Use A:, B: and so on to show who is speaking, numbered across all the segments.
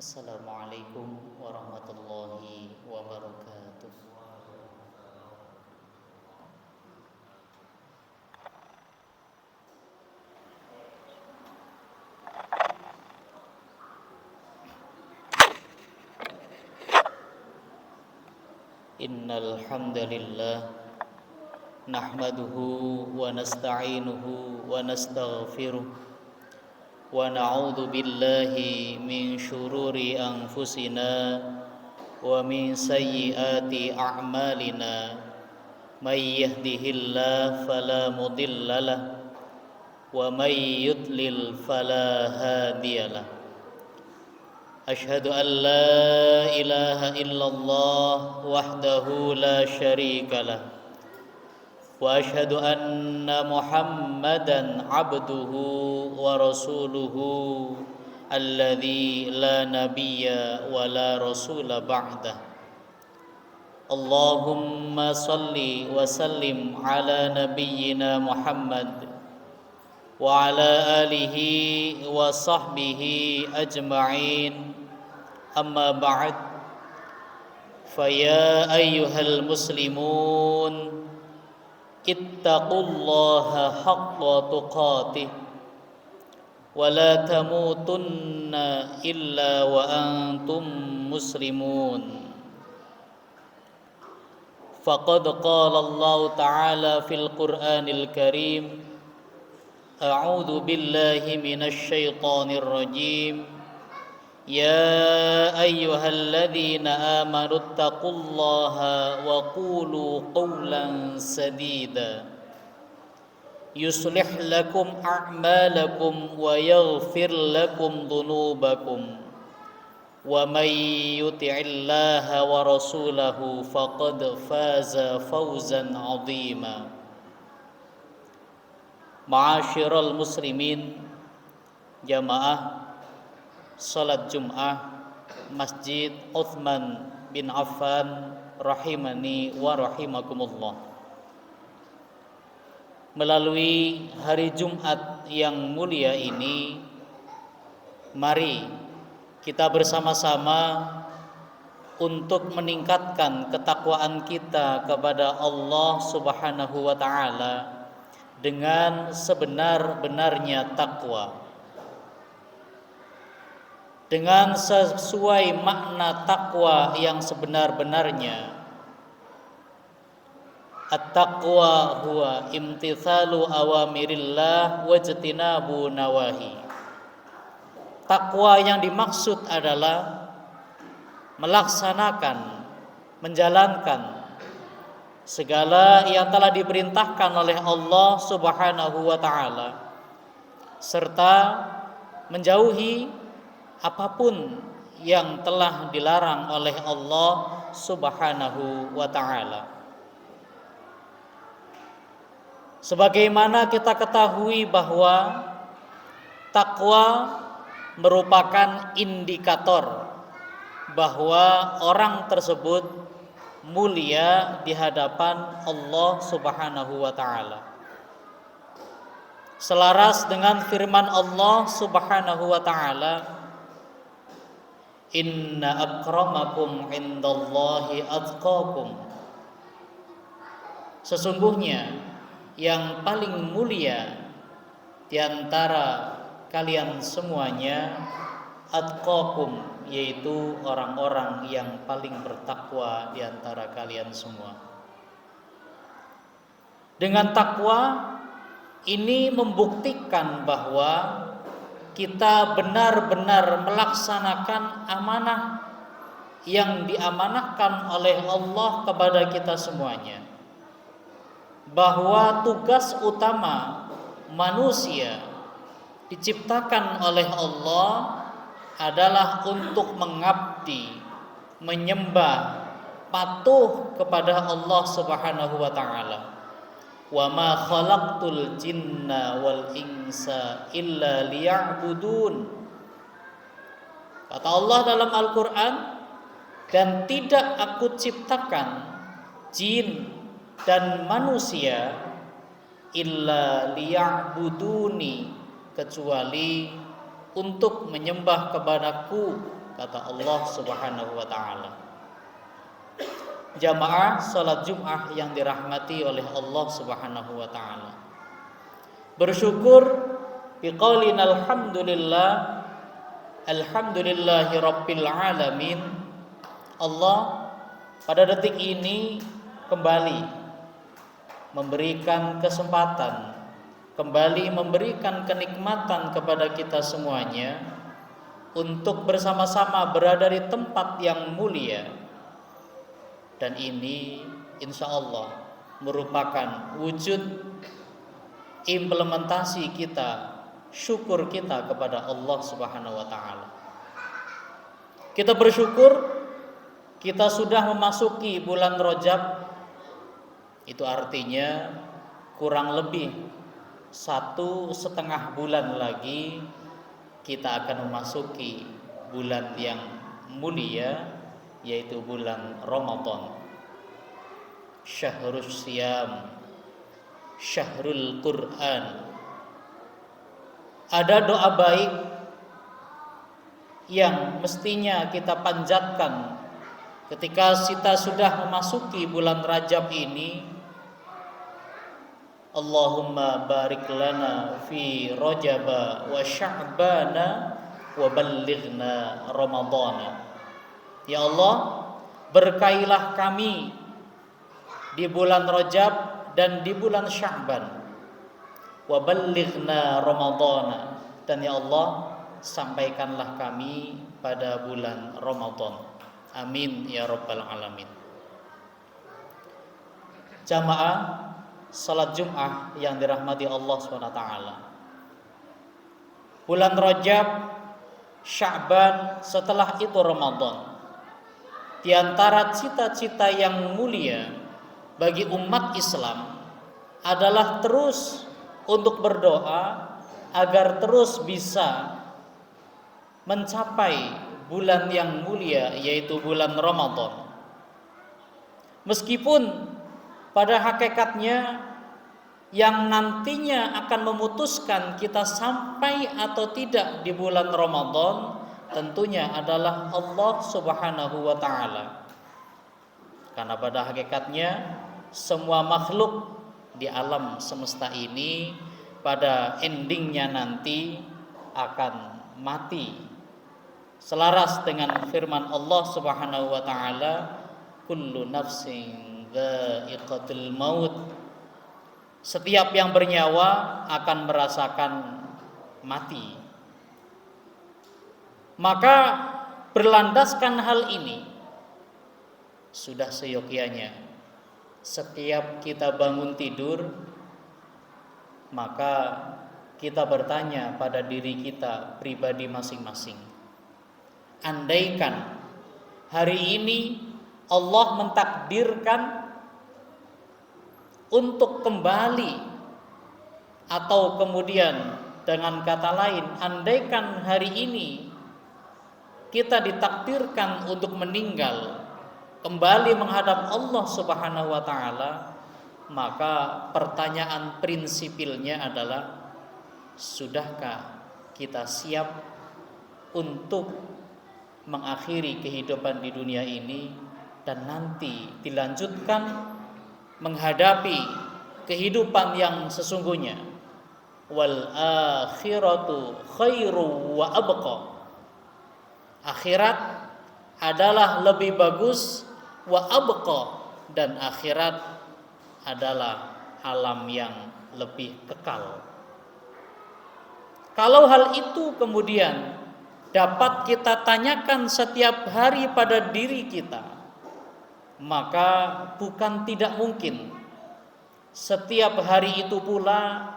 A: Assalamualaikum warahmatullahi wabarakatuh. Innal hamdalillah nahmaduhu wa nasta'inuhu wa nastaghfiruh wa na'udzu billahi min syururi anfusina wa min sayyiati a'malina may yahdihillahu fala mudhillalah wa may yudlil fala hadiyalah. Asyhadu an la ilaha illallah wahdahu la syarikalah wa asyhadu anna Muhammadan abduhu wa rasuluhu alladzi la nabiyya wa la rasula ba'dah. Allahumma salli wa sallim ala nabiyyina Muhammad wa ala alihi wa sahbihi ajma'in. Amma ba'd, faya ayyuhal muslimun ittaqullaha haqqa tuqatih wa la tamutunna illa wa antum muslimun. Faqad qala Allah ta'ala fil Qur'anil Karim, a'udzu billahi minasy syaithanir rajim. Ya ayyuhalladzina amanu taqullaha wa qulu qawlan sadida yuslih lakum a'malakum wa yaghfir lakum dhunubakum wa may yuti'illaha wa rasulahu faqad faza fawzan 'azima. Ma'asyiral muslimin, jamaah salat Jum'ah Masjid Utsman bin Affan rahimani wa rahimakumullah. Melalui hari Jumat yang mulia ini, mari kita bersama-sama untuk meningkatkan ketakwaan kita kepada Allah Subhanahu wa taala dengan sebenar-benarnya takwa, dengan sesuai makna takwa yang sebenar-benarnya. At-taqwa huwa imtithalu awamirillah wajtinabu nawahi. Takwa yang dimaksud adalah melaksanakan, menjalankan segala yang telah diperintahkan oleh Allah Subhanahu wa taala, serta menjauhi apapun yang telah dilarang oleh Allah Subhanahu wa ta'ala. Sebagaimana kita ketahui bahwa takwa merupakan indikator bahwa orang tersebut mulia di hadapan Allah Subhanahu wa ta'ala. Selaras dengan firman Allah Subhanahu wa ta'ala, inna akramakum indallahi atqakum. Sesungguhnya yang paling mulia di antara kalian semuanya atqakum, yaitu orang-orang yang paling bertakwa di antara kalian semua. Dengan takwa ini membuktikan bahwa kita benar-benar melaksanakan amanah yang diamanahkan oleh Allah kepada kita semuanya, bahwa tugas utama manusia diciptakan oleh Allah adalah untuk mengabdi, menyembah, patuh kepada Allah Subhanahu wa ta'ala. Wa ma khalaqtul jinna wal insa illa liya'budun. Kata Allah dalam Al-Qur'an, dan tidak aku ciptakan jin dan manusia illa liya'buduni, kecuali untuk menyembah kepadaku kata Allah Subhanahu wa taala. Jamaah salat Jumat yang dirahmati oleh Allah Subhanahu wa taala. Bersyukur biqaulin alhamdulillah, alhamdulillahi rabbil alamin. Allah pada detik ini kembali memberikan kesempatan, kembali memberikan kenikmatan kepada kita semuanya untuk bersama-sama berada di tempat yang mulia. Dan ini insya Allah merupakan wujud implementasi kita, syukur kita kepada Allah Subhanahu wa taala. Kita bersyukur kita sudah memasuki bulan Rajab. Itu artinya kurang lebih 1,5 bulan lagi kita akan memasuki bulan yang mulia, yaitu bulan Ramadan. Syahrul Siyam, Syahrul Quran. Ada doa baik yang mestinya kita panjatkan ketika kita sudah memasuki bulan Rajab ini. Allahumma barik lana fi Rajaba wa Sya'bana wa ballighna Ramadana. Ya Allah, berkailah kami di bulan Rajab dan di bulan Sya'ban. Wa ballighna Ramadana, dan ya Allah, sampaikanlah kami pada bulan Ramadan. Amin ya rabbal alamin. Jamaah salat Jumat yang dirahmati Allah SWT. Bulan Rajab, Sya'ban, setelah itu Ramadan. Di antara cita-cita yang mulia bagi umat Islam adalah terus untuk berdoa agar terus bisa mencapai bulan yang mulia, yaitu bulan Ramadan. Meskipun pada hakikatnya yang nantinya akan memutuskan kita sampai atau tidak di bulan Ramadan tentunya adalah Allah Subhanahu wa taala. Karena pada hakikatnya semua makhluk di alam semesta ini pada endingnya nanti akan mati. Selaras dengan firman Allah Subhanahu wa taala, kullu nafsin dha'iqatul maut. Setiap yang bernyawa akan merasakan mati. Maka berlandaskan hal ini, sudah seyogyanya setiap kita bangun tidur, maka kita bertanya pada diri kita pribadi masing-masing. Andaikan hari ini Allah mentakdirkan untuk kembali, atau kemudian dengan kata lain, andaikan hari ini kita ditakdirkan untuk meninggal, kembali menghadap Allah Subhanahu wa taala, maka pertanyaan prinsipilnya adalah, sudahkah kita siap untuk mengakhiri kehidupan di dunia ini dan nanti dilanjutkan menghadapi kehidupan yang sesungguhnya? Wal akhiratu khairu wa abqa. Akhirat adalah lebih bagus, wa abqa, dan akhirat adalah alam yang lebih kekal. Kalau hal itu kemudian dapat kita tanyakan setiap hari pada diri kita, maka bukan tidak mungkin setiap hari itu pula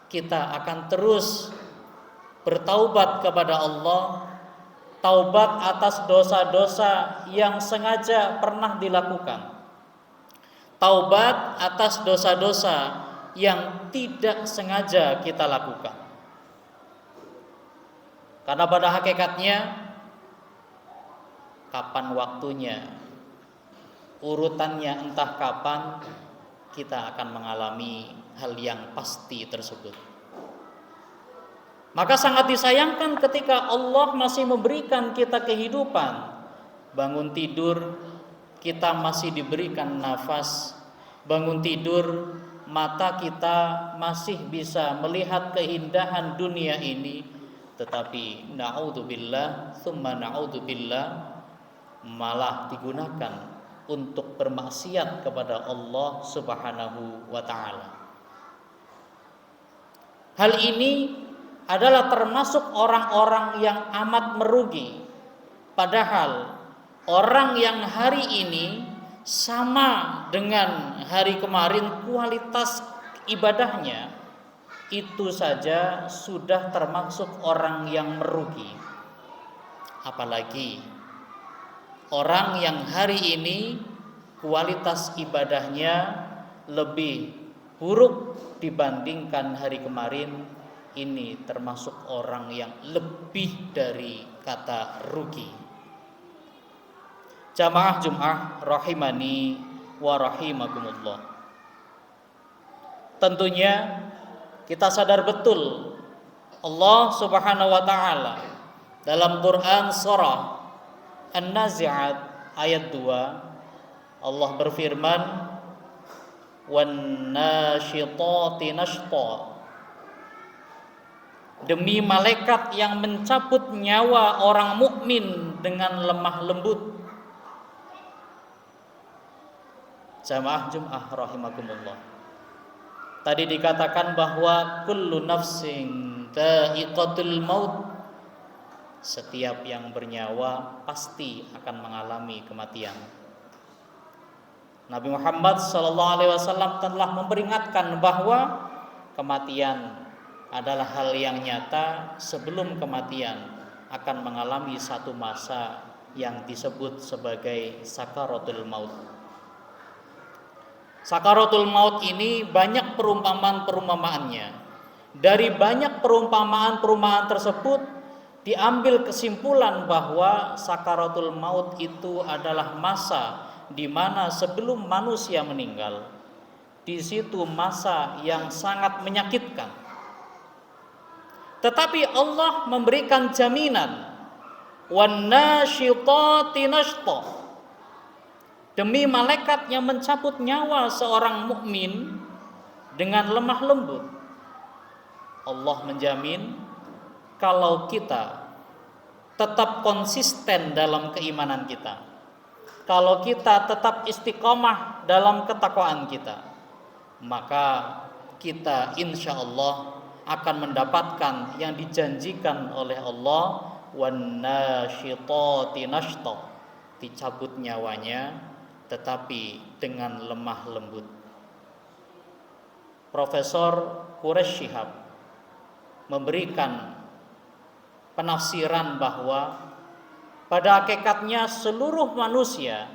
A: kita akan terus bertaubat kepada Allah, taubat atas dosa-dosa yang sengaja pernah dilakukan, taubat atas dosa-dosa yang tidak sengaja kita lakukan. Karena pada hakikatnya, kapan waktunya, urutannya entah kapan, kita akan mengalami hal yang pasti tersebut. Maka sangat disayangkan ketika Allah masih memberikan kita kehidupan. Bangun tidur, kita masih diberikan nafas. Bangun tidur, mata kita masih bisa melihat keindahan dunia ini. Tetapi na'udzubillah, tsumma na'udzubillah, malah digunakan untuk bermaksiat kepada Allah Subhanahu wa ta'ala. Hal ini adalah termasuk orang-orang yang amat merugi. Padahal orang yang hari ini sama dengan hari kemarin kualitas ibadahnya, itu saja sudah termasuk orang yang merugi. Apalagi orang yang hari ini kualitas ibadahnya lebih buruk dibandingkan hari kemarin, ini termasuk orang yang lebih dari kata rugi. Jamaah Jum'ah rahimani wa rahimakumullah. Tentunya kita sadar betul Allah Subhanahu wa taala dalam Quran surah An-Nazi'at ayat 2 Allah berfirman, wan nasyitati nashta, demi malaikat yang mencabut nyawa orang mukmin dengan lemah lembut. Jamaah Jum'ah rahimakumullah. Tadi dikatakan bahwa kullu nafsin dha'iqatul maut, setiap yang bernyawa pasti akan mengalami kematian. Nabi Muhammad SAW telah memperingatkan bahwa kematian adalah hal yang nyata. Sebelum kematian akan mengalami satu masa yang disebut sebagai sakaratul maut. Sakaratul maut ini banyak perumpamaan-perumpamaannya. Dari banyak perumpamaan-perumpamaan tersebut diambil kesimpulan bahwa sakaratul maut itu adalah masa di mana sebelum manusia meninggal. Di situ masa yang sangat menyakitkan. Tetapi Allah memberikan jaminan, wan nasyitati nashta, demi malaikat yang mencabut nyawa seorang mukmin dengan lemah lembut. Allah menjamin kalau kita tetap konsisten dalam keimanan kita, kalau kita tetap istiqomah dalam ketakwaan kita, maka kita insya Allah akan mendapatkan yang dijanjikan oleh Allah, wan nasyitati nashta, dicabut nyawanya tetapi dengan lemah lembut. Profesor Quraish Shihab memberikan penafsiran bahwa pada hakikatnya seluruh manusia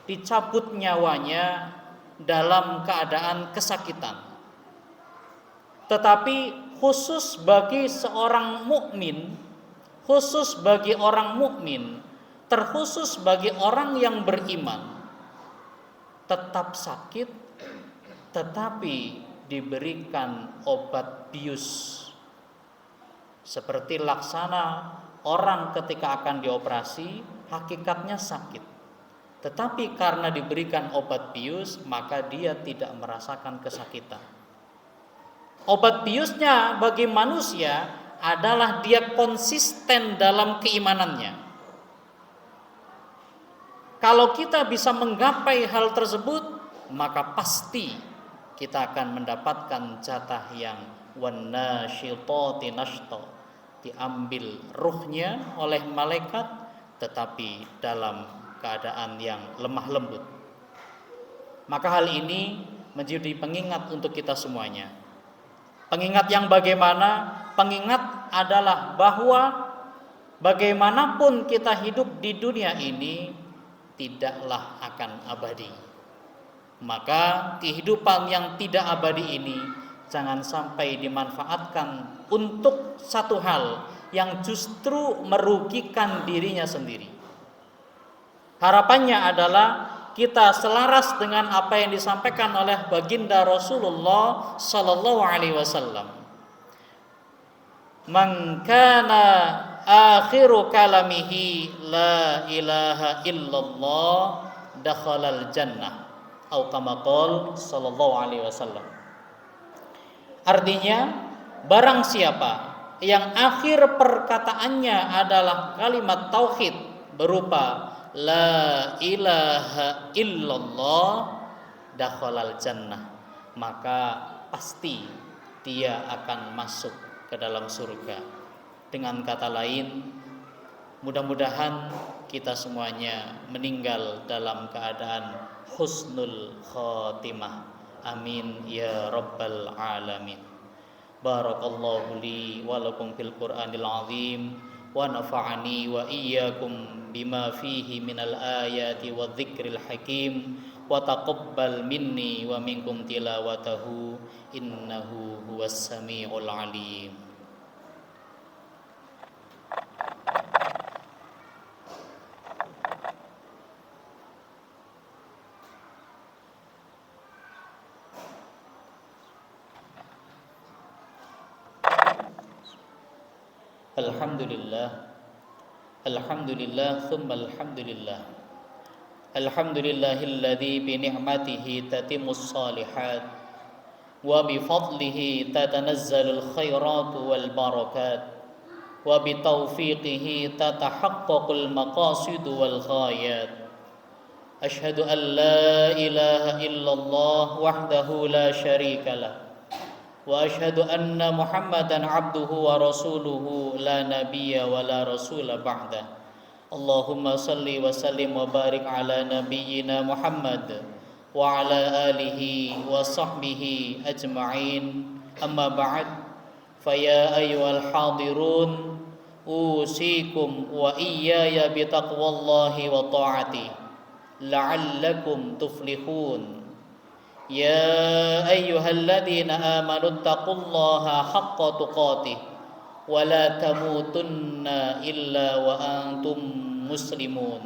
A: dicabut nyawanya dalam keadaan kesakitan. Tetapi khusus bagi seorang mukmin, khusus bagi orang mukmin, terkhusus bagi orang yang beriman, tetap sakit tetapi diberikan obat bius. Seperti laksana orang ketika akan dioperasi, hakikatnya sakit, tetapi karena diberikan obat bius maka dia tidak merasakan kesakitan. Obat biusnya bagi manusia adalah dia konsisten dalam keimanannya. Kalau kita bisa menggapai hal tersebut, maka pasti kita akan mendapatkan jatah yang wan nasyitati nashta, diambil ruhnya oleh malaikat tetapi dalam keadaan yang lemah lembut. Maka hal ini menjadi pengingat untuk kita semuanya. Pengingat yang bagaimana? Pengingat adalah bahwa bagaimanapun kita hidup di dunia ini tidaklah akan abadi. Maka kehidupan yang tidak abadi ini jangan sampai dimanfaatkan untuk satu hal yang justru merugikan dirinya sendiri. Harapannya adalah kita selaras dengan apa yang disampaikan oleh baginda Rasulullah Sallallahu Alaihi Wasallam. Man kana akhiru kalamihi la ilaha illallah dakhalal jannah atau kama qala sallallahu alaihi wasallam. Artinya, barang siapa yang akhir perkataannya adalah kalimat tauhid berupa la ilaha illallah dakhalal jannah, maka pasti dia akan masuk ke dalam surga. Dengan kata lain, mudah-mudahan kita semuanya meninggal dalam keadaan husnul khotimah. Amin ya rabbal alamin. Barakallahu li wa lakum fil Qur'anil azim wa nafa'ani wa iyyakum bima fihi minal ayati wa dzikril hakim wa taqabbal minni wa minkum tilawatahu innahu huwas samiul alim. Alhamdulillah thumma alhamdulillah. Alhamdulillahilladzi bi ni'matihi tatimmus shalihat wa bi fadlihi tatanazzalul khairatu wal barakat wa bi taufiqihi tatahaqqaqul maqasidu wal ghayat. Asyhadu an la ilaha illallah wahdahu la syarikalah wa asyhadu anna Muhammadan abduhu wa rasuluhu la nabiyya wa la rasula ba'da. Allahumma salli wa sallim wa barik ala nabiyyina Muhammad wa ala alihi wa sahbihi ajma'in. Amma ba'd, faya ayyuhal hadirun usikum wa iyaya bi taqwallahi wa ta'ati la'allakum tuflihun. Ya ayyuhalladzina amanu taqullaha haqqa tuqatih wa la tamutunna illa wa antum muslimun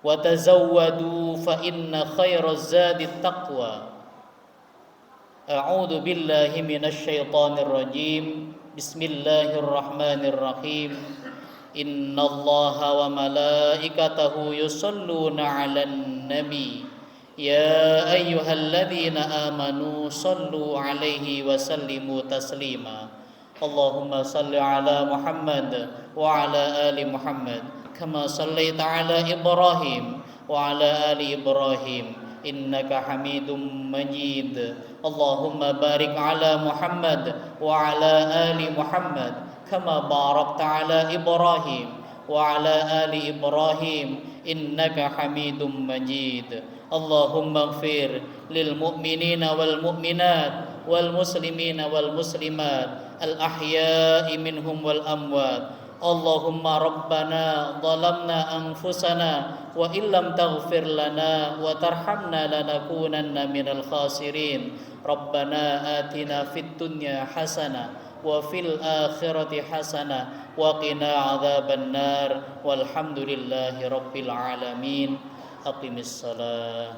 A: wa tazawwadu fa inna khairaz zadi taqwa. A'udzu billahi minasy syaithanir rajim. Bismillahirrahmanirrahim. Innallaha wa malaikatahu yusholluna 'alan nabi. Ya ayyuhalladzina amanu sallu alaihi wa sallimu taslima. Allahumma salli ala Muhammad wa ala ali Muhammad kama sallaita ala Ibrahim wa ala ali Ibrahim innaka Hamidum Majid. Allahumma barik ala Muhammad wa ala ali Muhammad kama barakta ala Ibrahim wa ala ali Ibrahim innaka Hamidum Majid. Allahumma ighfir lil mu'minina wal mu'minat wal muslimina wal muslimat al ahya'i minhum wal amwat. Allahumma rabbana zalamna anfusana wa illam taghfir lana wa tarhamna lanakunanna minal khasirin. Rabbana atina fid dunya hasanah wa fil akhirati hasanah wa qina adzaban nar. Walhamdulillahi rabbil alamin. Aqimis salat.